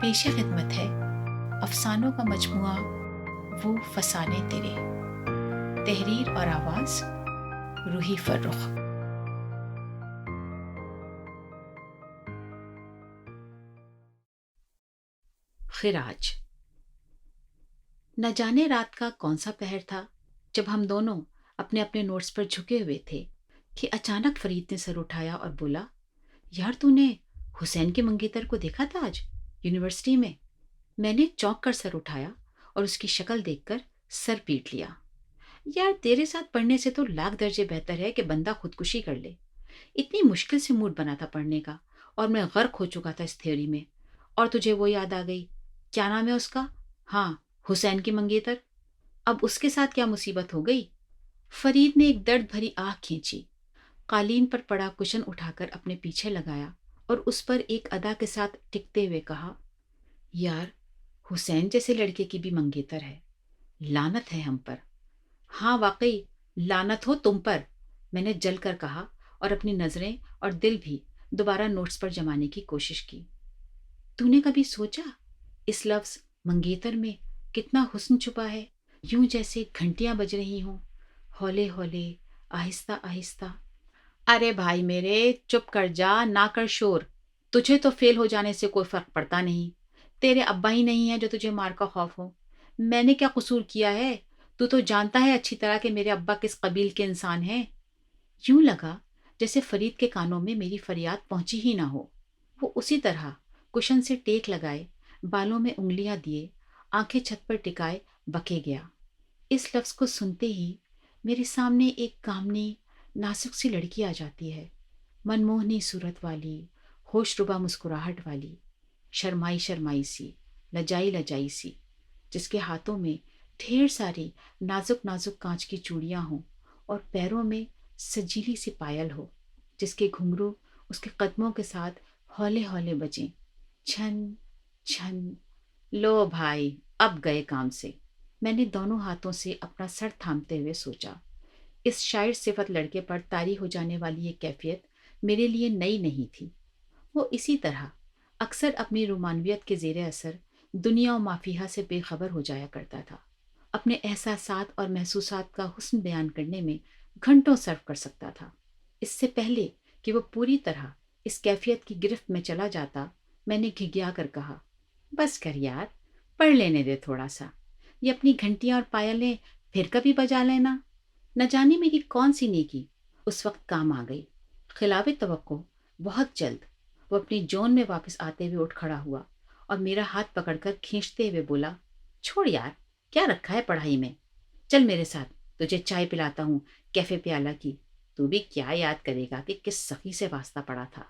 پیش خدمت ہے افسانوں کا مجموعہ وہ فسانے تیرے، تحریر اور آواز روحی فرخ۔ خراج۔ نہ جانے رات کا کون سا پہر تھا جب ہم دونوں اپنے اپنے نوٹس پر جھکے ہوئے تھے کہ اچانک فرید نے سر اٹھایا اور بولا، یار تو نے حسین کے منگیتر کو دیکھا تھا آج یونیورسٹی میں؟ میں نے چونک کر سر اٹھایا اور اس کی شکل دیکھ کر سر پیٹ لیا۔ یار تیرے ساتھ پڑھنے سے تو لاکھ درجے بہتر ہے کہ بندہ خودکشی کر لے۔ اتنی مشکل سے موڈ بنا تھا پڑھنے کا اور میں غرق ہو چکا تھا اس تھیوری میں، اور تجھے وہ یاد آ گئی، کیا نام ہے اس کا؟ ہاں، حسین کی منگیتر۔ اب اس کے ساتھ کیا مصیبت ہو گئی؟ فرید نے ایک درد بھری آہ کھینچی، قالین پر پڑا کشن اٹھا کر اپنے پیچھے لگایا اور اس پر ایک ادا کے ساتھ ٹکتے ہوئے کہا، یار حسین جیسے لڑکے کی بھی منگیتر ہے، لعنت ہے ہم پر۔ ہاں واقعی لعنت ہو تم پر، میں نے جل کر کہا اور اپنی نظریں اور دل بھی دوبارہ نوٹس پر جمانے کی کوشش کی۔ تو نے کبھی سوچا اس لفظ منگیتر میں کتنا حسن چھپا ہے؟ یوں جیسے گھنٹیاں بج رہی ہوں، ہولے ہولے، آہستہ آہستہ۔ ارے بھائی میرے، چپ کر جا، نہ کر شور۔ تجھے تو فیل ہو جانے سے کوئی فرق پڑتا نہیں، تیرے ابا ہی نہیں ہے جو تجھے مار کا خوف ہو۔ میں نے کیا قصور کیا ہے؟ تو جانتا ہے اچھی طرح کہ میرے ابا کس قبیل کے انسان ہیں۔ یوں لگا جیسے فرید کے کانوں میں میری فریاد پہنچی ہی نہ ہو۔ وہ اسی طرح کشن سے ٹیک لگائے، بالوں میں انگلیاں دیے، آنکھیں چھت پر ٹکائے بکے گیا۔ اس لفظ کو سنتے ہی میرے سامنے ایک کامنی نازک سی لڑکی آ جاتی ہے، منموہنی صورت والی، ہوش ربا مسکراہٹ والی، شرمائی شرمائی سی، لجائی لجائی سی، جس کے ہاتھوں میں ڈھیر ساری نازک نازک کانچ کی چوڑیاں ہوں اور پیروں میں سجیلی سی پائل ہو، جس کے گھنگرو اس کے قدموں کے ساتھ ہولے ہولے بجیں، چھن چھن۔ لو بھائی، اب گئے کام سے، میں نے دونوں ہاتھوں سے اپنا سر تھامتے ہوئے سوچا۔ اس شاعر صفت لڑکے پر طاری ہو جانے والی یہ کیفیت میرے لیے نئی نہیں تھی۔ وہ اسی طرح اکثر اپنی رومانویت کے زیر اثر دنیا و مافیہا سے بے خبر ہو جایا کرتا تھا، اپنے احساسات اور محسوسات کا حسن بیان کرنے میں گھنٹوں صرف کر سکتا تھا۔ اس سے پہلے کہ وہ پوری طرح اس کیفیت کی گرفت میں چلا جاتا، میں نے گھگیا کر کہا، بس کر یار، پڑھ لینے دے تھوڑا سا، یہ اپنی گھنٹیاں اور پائلیں پھر کبھی بجا لینا۔ نہ جانے میری کون سی نیکی اس وقت کام آ گئی۔ خلاف توقع بہت جلد وہ اپنی جون میں واپس آتے ہوئے اٹھ کھڑا ہوا اور میرا ہاتھ پکڑ کر کھینچتے ہوئے بولا، چھوڑ یار، کیا رکھا ہے پڑھائی میں، چل میرے ساتھ، تجھے چائے پلاتا ہوں کیفے پیالہ کی۔ تو بھی کیا یاد کرے گا کہ کس سخی سے واسطہ پڑا تھا۔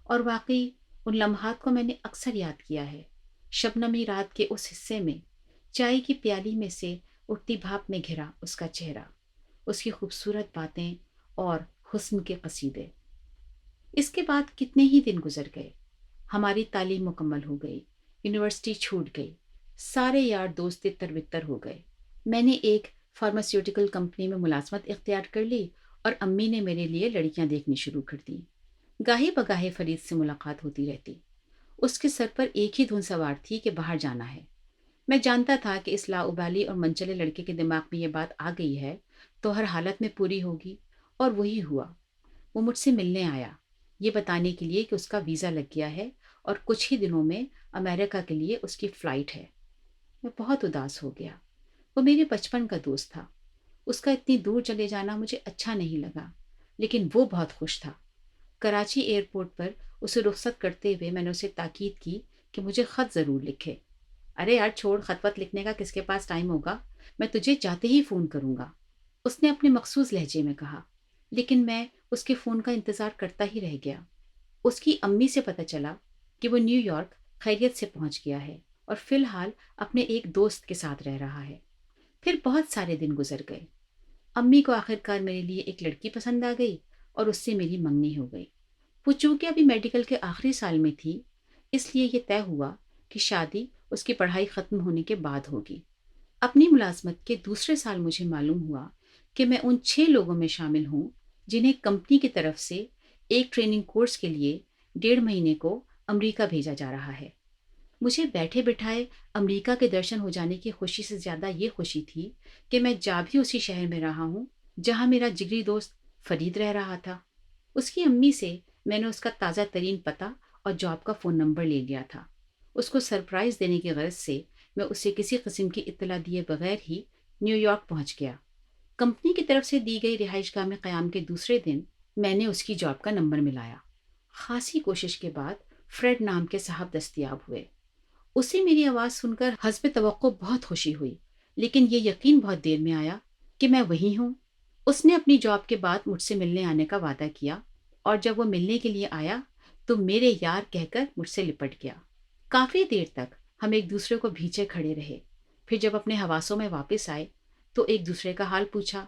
اور واقعی ان لمحات کو میں نے اکثر یاد کیا ہے۔ شبنمی رات کے اس حصے میں چائے کی پیالی میں سے اٹھتی بھاپ میں گھرا اس کا چہرہ، اس کی خوبصورت باتیں اور حسن کے قصیدے۔ اس کے بعد کتنے ہی دن گزر گئے، ہماری تعلیم مکمل ہو گئی، یونیورسٹی چھوٹ گئی، سارے یار دوست تر بتر ہو گئے۔ میں نے ایک فارماسیوٹیکل کمپنی میں ملازمت اختیار کر لی اور امی نے میرے لیے لڑکیاں دیکھنی شروع کر دیں۔ گاہے بگاہے فرید سے ملاقات ہوتی رہتی، اس کے سر پر ایک ہی دھن سوار تھی کہ باہر جانا ہے۔ میں جانتا تھا کہ اس لاابالی اور منچلے لڑکے کے دماغ میں یہ بات آ گئی ہے تو ہر حالت میں پوری ہوگی، اور وہی ہوا۔ وہ مجھ سے ملنے آیا، یہ بتانے کے لیے کہ اس کا ویزا لگ گیا ہے اور کچھ ہی دنوں میں امریکہ کے لیے اس کی فلائٹ ہے۔ میں بہت اداس ہو گیا۔ وہ میرے بچپن کا دوست تھا، اس کا اتنی دور چلے جانا مجھے اچھا نہیں لگا، لیکن وہ بہت خوش تھا۔ کراچی ایئرپورٹ پر اسے رخصت کرتے ہوئے میں نے اسے تاکید کی کہ مجھے خط ضرور لکھے۔ ارے یار چھوڑ، خط وط لکھنے کا کس کے پاس ٹائم ہوگا، میں تجھے جاتے ہی فون کروں گا، اس نے اپنے مخصوص لہجے میں کہا۔ لیکن میں اس کے فون کا انتظار کرتا ہی رہ گیا۔ اس کی امی سے پتہ چلا کہ وہ نیو یارک خیریت سے پہنچ گیا ہے اور فی الحال اپنے ایک دوست کے ساتھ رہ رہا ہے۔ پھر بہت سارے دن گزر گئے۔ امی کو آخرکار میرے لیے ایک لڑکی پسند آ گئی اور اس سے میری منگنی ہو گئی۔ وہ چونکہ ابھی میڈیکل کے آخری سال میں تھی، اس لیے یہ طے ہوا کہ شادی اس کی پڑھائی ختم ہونے کے بعد ہوگی۔ اپنی ملازمت کے دوسرے سال مجھے معلوم ہوا کہ میں ان 6 لوگوں میں شامل ہوں جنہیں کمپنی کی طرف سے ایک ٹریننگ کورس کے لیے 1.5 مہینے کو امریکہ بھیجا جا رہا ہے۔ مجھے بیٹھے بٹھائے امریکہ کے درشن ہو جانے کی خوشی سے زیادہ یہ خوشی تھی کہ میں جا بھی اسی شہر میں رہا ہوں جہاں میرا جگری دوست فرید رہ رہا تھا۔ اس کی امی سے میں نے اس کا تازہ ترین پتہ اور جاب کا فون نمبر لے لیا تھا۔ اس کو سرپرائز دینے کی غرض سے میں اسے کسی قسم کی اطلاع دیے بغیر ہی نیو یارک پہنچ گیا۔ کمپنی کی طرف سے دی گئی رہائش گاہ میں قیام کے دوسرے دن میں نے اس کی جاب کا نمبر ملایا۔ خاصی کوشش کے بعد فریڈ نام کے صاحب دستیاب ہوئے۔ اسے میری آواز سن کر حسب توقع بہت خوشی ہوئی، لیکن یہ یقین بہت دیر میں آیا کہ میں وہی ہوں۔ اس نے اپنی جاب کے بعد مجھ سے ملنے آنے کا وعدہ کیا، اور جب وہ ملنے کے لیے آیا تو میرے یار کہہ کر مجھ سے لپٹ گیا۔ کافی دیر تک ہم ایک دوسرے کو بھیچے کھڑے رہے، پھر جب اپنے حواسوں میں واپس آئے تو ایک دوسرے کا حال پوچھا۔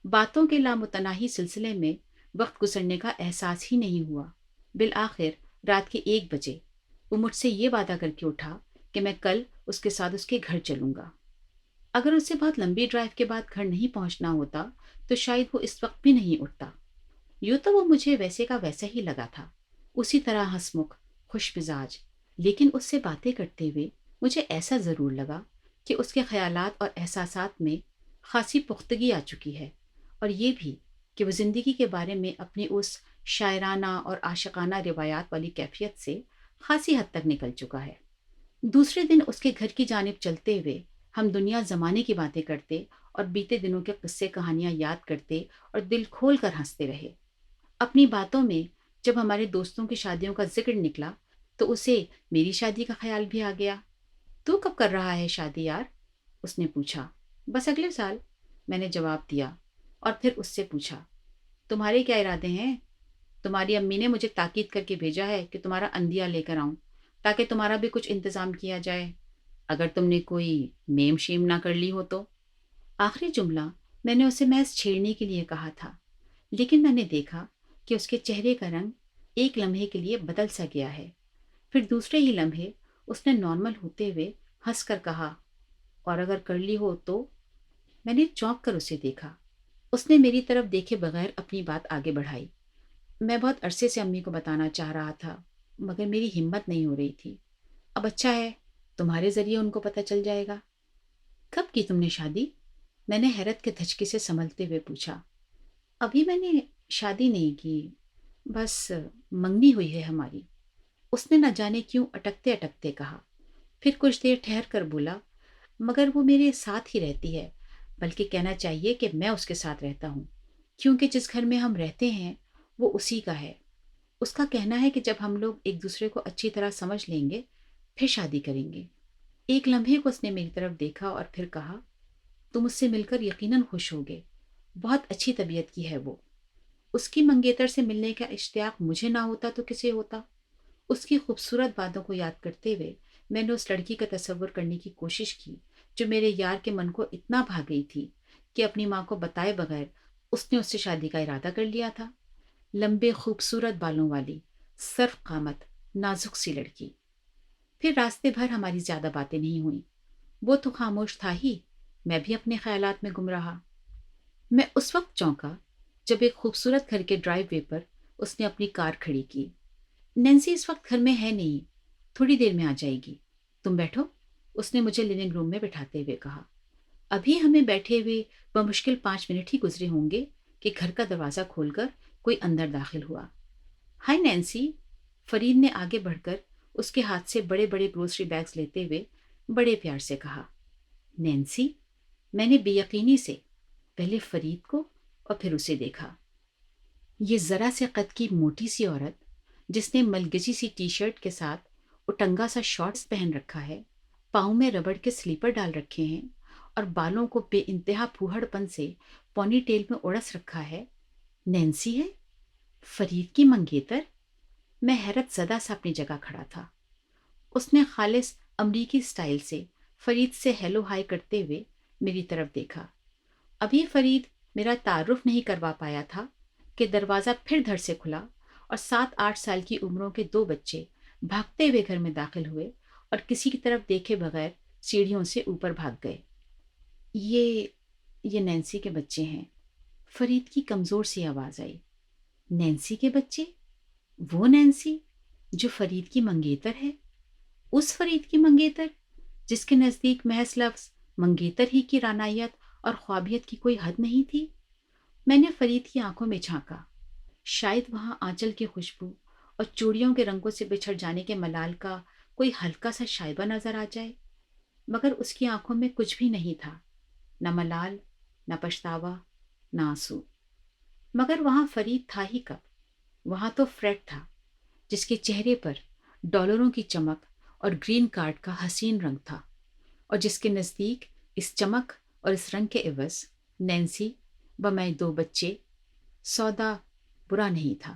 باتوں کے لامتناہی سلسلے میں وقت گزرنے کا احساس ہی نہیں ہوا۔ بالآخر رات کے 1 بجے وہ مجھ سے یہ وعدہ کر کے اٹھا کہ میں کل اس کے ساتھ اس کے گھر چلوں گا۔ اگر اسے بہت لمبی ڈرائیو کے بعد گھر نہیں پہنچنا ہوتا تو شاید وہ اس وقت بھی نہیں اٹھتا۔ یوں تو وہ مجھے ویسے کا ویسا ہی لگا تھا، اسی طرح ہنسمکھ، خوش مزاج، لیکن اس سے باتیں کرتے ہوئے مجھے ایسا ضرور لگا کہ اس کے خیالات اور احساسات میں خاصی پختگی آ چکی ہے، اور یہ بھی کہ وہ زندگی کے بارے میں اپنی اس شاعرانہ اور عاشقانہ روایات والی کیفیت سے خاصی حد تک نکل چکا ہے۔ دوسرے دن اس کے گھر کی جانب چلتے ہوئے ہم دنیا زمانے کی باتیں کرتے اور بیتے دنوں کے قصے کہانیاں یاد کرتے اور دل کھول کر ہنستے رہے۔ اپنی باتوں میں جب ہمارے دوستوں کی شادیوں کا ذکر نکلا تو اسے میری شادی کا خیال بھی آ گیا۔ تو کب کر رہا ہے شادی یار؟ اس نے پوچھا۔ بس اگلے سال، میں نے جواب دیا، اور پھر اس سے پوچھا، تمہارے کیا ارادے ہیں؟ تمہاری امی نے مجھے تاکید کر کے بھیجا ہے کہ تمہارا اندیہ لے کر آؤں تاکہ تمہارا بھی کچھ انتظام کیا جائے، اگر تم نے کوئی میم شیم نہ کر لی ہو تو۔ آخری جملہ میں نے اسے محض چھیڑنے کے لیے کہا تھا، لیکن میں نے دیکھا کہ اس کے چہرے کا رنگ ایک لمحے کے لیے بدل سا گیا ہے، پھر دوسرے ہی لمحے اس نے نارمل ہوتے ہوئے ہنس کر کہا، اور اگر کر لی ہو تو؟ میں نے چونک کر اسے دیکھا۔ اس نے میری طرف دیکھے بغیر اپنی بات آگے بڑھائی۔ میں بہت عرصے سے امی کو بتانا چاہ رہا تھا، مگر میری ہمت نہیں ہو رہی تھی۔ اب اچھا ہے، تمہارے ذریعے ان کو پتہ چل جائے گا۔ کب کی تم نے شادی؟ میں نے حیرت کے دھچکے سے سنبھلتے ہوئے پوچھا۔ ابھی میں نے شادی نہیں کی، بس منگنی ہوئی ہے ہماری، اس نے نہ جانے کیوں اٹکتے اٹکتے کہا۔ پھر کچھ دیر ٹھہر کر بولا، مگر وہ میرے ساتھ ہی رہتی ہے، بلکہ کہنا چاہیے کہ میں اس کے ساتھ رہتا ہوں، کیونکہ جس گھر میں ہم رہتے ہیں وہ اسی کا ہے۔ اس کا کہنا ہے کہ جب ہم لوگ ایک دوسرے کو اچھی طرح سمجھ لیں گے پھر شادی کریں گے۔ ایک لمحے کو اس نے میری طرف دیکھا اور پھر کہا، تم اس سے مل کر یقیناً خوش ہوگے، بہت اچھی طبیعت کی ہے وہ۔ اس کی منگیتر سے ملنے کا اشتیاق مجھے نہ ہوتا تو کسے ہوتا؟ اس کی خوبصورت باتوں کو یاد کرتے ہوئے میں نے اس لڑکی کا تصور کرنے کی کوشش کی جو میرے یار کے من کو اتنا بھا گئی تھی کہ اپنی ماں کو بتائے بغیر اس نے اس سے شادی کا ارادہ کر لیا تھا۔ لمبے خوبصورت بالوں والی، صرف قامت، نازک سی لڑکی۔ پھر راستے بھر ہماری زیادہ باتیں نہیں ہوئیں۔ وہ تو خاموش تھا ہی، میں بھی اپنے خیالات میں گم رہا۔ میں اس وقت چونکا جب ایک خوبصورت گھر کے ڈرائیو وے پر اس نے اپنی کار کھڑی کی۔ نینسی اس وقت گھر میں ہے نہیں، تھوڑی دیر میں آ جائے گی، تم بیٹھو، اس نے مجھے لیونگ روم میں بٹھاتے ہوئے کہا۔ ابھی ہمیں بیٹھے ہوئے بمشکل 5 منٹ ہی گزرے ہوں گے کہ گھر کا دروازہ کھول کر کوئی اندر داخل ہوا۔ ہائی نینسی، فرید نے آگے بڑھ کر اس کے ہاتھ سے بڑے بڑے گروسری بیگز لیتے ہوئے بڑے پیار سے کہا۔ نینسی، میں نے بے یقینی سے پہلے فرید کو اور پھر اسے دیکھا۔ یہ ذرا سے قد کی موٹی سی عورت جس نے ملگجی سی ٹی شرٹ کے ساتھ اٹنگا سا شارٹس پہن رکھا ہے، پاؤں میں ربڑ کے سلیپر ڈال رکھے ہیں اور بالوں کو بے انتہا پھوہڑ پن سے پونی ٹیل میں اڑس رکھا ہے، نینسی ہے؟ فرید کی منگیتر؟ میں حیرت زدہ سا اپنی جگہ کھڑا تھا۔ اس نے خالص امریکی سٹائل سے فرید سے ہیلو ہائی کرتے ہوئے میری طرف دیکھا۔ ابھی فرید میرا تعارف نہیں کروا پایا تھا کہ دروازہ پھر دھڑ سے کھلا اور 7-8 سال کی عمروں کے 2 بچے بھاگتے ہوئے گھر میں داخل ہوئے اور کسی کی طرف دیکھے بغیر سیڑھیوں سے اوپر بھاگ گئے۔ یہ نینسی کے بچے ہیں، فرید کی کمزور سی آواز آئی۔ نینسی کے بچے؟ وہ نینسی جو فرید کی منگیتر ہے؟ اس فرید کی منگیتر جس کے نزدیک محض لفظ منگیتر ہی کی رعنائیت اور خوابیت کی کوئی حد نہیں تھی؟ میں نے فرید کی آنکھوں میں جھانکا، شاید وہاں آنچل کی خوشبو اور چوڑیوں کے رنگوں سے بچھڑ جانے کے ملال کا کوئی ہلکا سا شائبہ نظر آ جائے، مگر اس کی آنکھوں میں کچھ بھی نہیں تھا، نہ ملال، نہ پچھتاوا، نہ آنسو۔ مگر وہاں فرید تھا ہی کب؟ وہاں تو فریڈ تھا، جس کے چہرے پر ڈالروں کی چمک اور گرین کارڈ کا حسین رنگ تھا، اور جس کے نزدیک اس چمک اور اس رنگ کے عوض نینسی بمائے دو بچے، سودا برا نہیں تھا۔